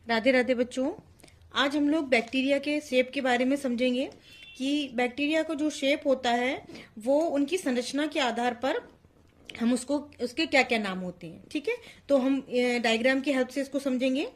राधे राधे बच्चों। आज हम लोग बैक्टीरिया के शेप के बारे में समझेंगे कि बैक्टीरिया का जो शेप होता है वो उनकी संरचना के आधार पर हम उसको उसके क्या क्या नाम होते हैं। ठीक है, तो हम डायग्राम की हेल्प से इसको समझेंगे।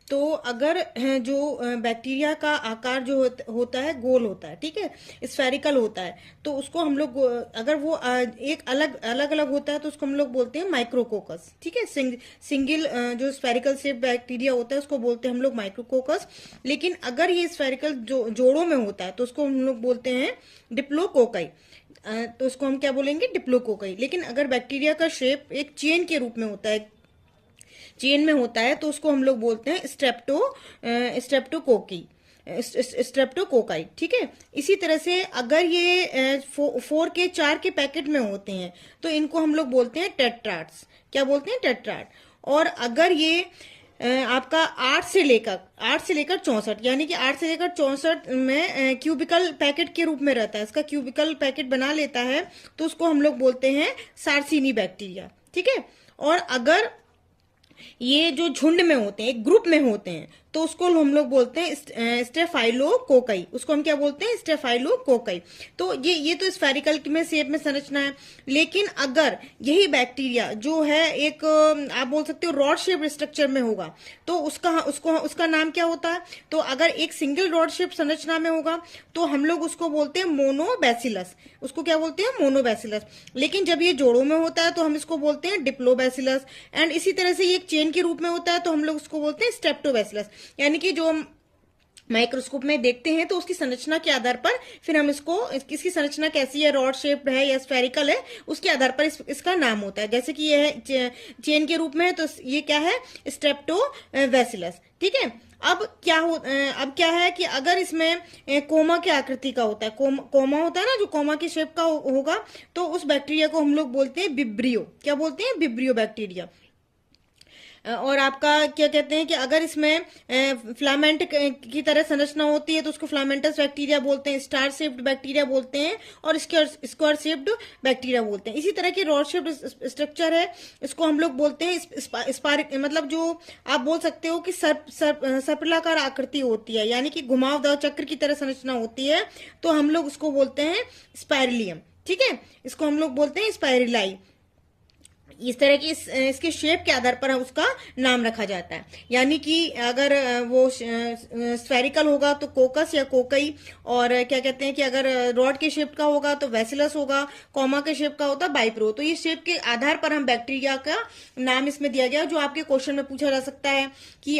तो अगर जो बैक्टीरिया का आकार जो होता है गोल होता है, ठीक है, स्फेरिकल होता है, तो उसको हम लोग अगर वो एक अलग अलग अलग होता है तो उसको हम लोग बोलते हैं माइक्रोकोकस। ठीक है, सिंगल जो स्फेरिकल शेप बैक्टीरिया होता है उसको बोलते हैं हम लोग माइक्रोकोकस। लेकिन अगर ये स्फेरिकल जो जोड़ों में होता है तो उसको हम लोग बोलते हैं डिप्लोकोकाई। तो उसको हम क्या बोलेंगे, डिप्लोकोकाई। लेकिन अगर बैक्टीरिया का शेप एक चेन के रूप में होता है, चेन में होता है, तो उसको हम लोग बोलते हैं स्ट्रेप्टोकोकी, स्ट्रेप्टोकोकाई। ठीक है, इसी तरह से अगर ये 4 के पैकेट में होते हैं तो इनको हम लोग बोलते हैं टेट्राड्स। क्या बोलते हैं, टेट्राड। और अगर ये आपका 8 से लेकर 64, यानी कि 8 से लेकर 64 में क्यूबिकल पैकेट के रूप में रहता है, इसका क्यूबिकल पैकेट बना लेता है, तो उसको हम लोग बोलते हैं सार्सिनी बैक्टीरिया। ठीक है, और अगर ये जो झुंड में होते हैं, एक ग्रुप में होते हैं, तो उसको हम लोग बोलते हैं स्टेफाइलोकोकाई। उसको हम क्या बोलते हैं, स्टेफाइलोकोकाई। तो ये तो स्फेरिकल में शेप में संरचना है। लेकिन अगर यही बैक्टीरिया जो है एक आप बोल सकते हो रॉड शेप स्ट्रक्चर में होगा, तो उसका नाम क्या होता है। तो अगर एक सिंगल रॉड शेप संरचना में होगा तो हम लोग उसको बोलते हैं मोनोबैसिलस। उसको क्या बोलते हैं, मोनोबैसिलस। लेकिन जब ये जोड़ों में होता है तो हम इसको बोलते हैं डिप्लोबैसिलस। एंड इसी तरह से ये एक चेन के रूप में होता है तो हम लोग उसको बोलते हैं स्ट्रेप्टोबैसिलस। यानी कि जो हम माइक्रोस्कोप में देखते हैं तो उसकी संरचना के आधार पर फिर हम इसकी संरचना कैसी है, रॉड शेप है या स्फेरिकल है, उसके आधार पर इसका नाम होता है। जैसे कि ये है चेन के रूप में है तो ये क्या है, स्ट्रेप्टोबैसिलस। ठीक है, अब क्या है कि अगर इसमें कोमा की आकृति का होता है, कोमा होता है ना, जो कोमा की शेप का होगा, तो उस बैक्टीरिया को हम लोग बोलते हैं विब्रियो। क्या बोलते हैं, विब्रियो बैक्टीरिया। और आपका क्या कहते हैं कि अगर इसमें फ्लामेंट की तरह संरचना होती है तो उसको फ्लामेंटस बैक्टीरिया बोलते हैं, स्टार शेप्ड बैक्टीरिया बोलते हैं, और स्क्वायर शेप्ड बैक्टीरिया बोलते हैं। इसी तरह की रॉड शेप्ड स्ट्रक्चर है, इसको हम लोग बोलते हैं स्पारिक, मतलब जो आप बोल सकते हो कि सर्पिलाकार आकृति होती है, यानी कि घुमावदार चक्र की तरह संरचना होती है, तो हम लोग उसको बोलते हैं स्पाइरलियम। ठीक है, इसको हम लोग बोलते हैं स्पाइरिलाई। इस तरह की इसके शेप के आधार पर उसका नाम रखा जाता है। यानी कि अगर वो स्फेरिकल होगा तो कोकस या कोकई, और क्या कहते हैं कि अगर रॉड के शेप का होगा तो वैसिलस होगा, कॉमा के शेप का होता है बाइप्रो। तो ये शेप के आधार पर हम बैक्टीरिया का नाम इसमें दिया गया, जो आपके क्वेश्चन में पूछा जा सकता है कि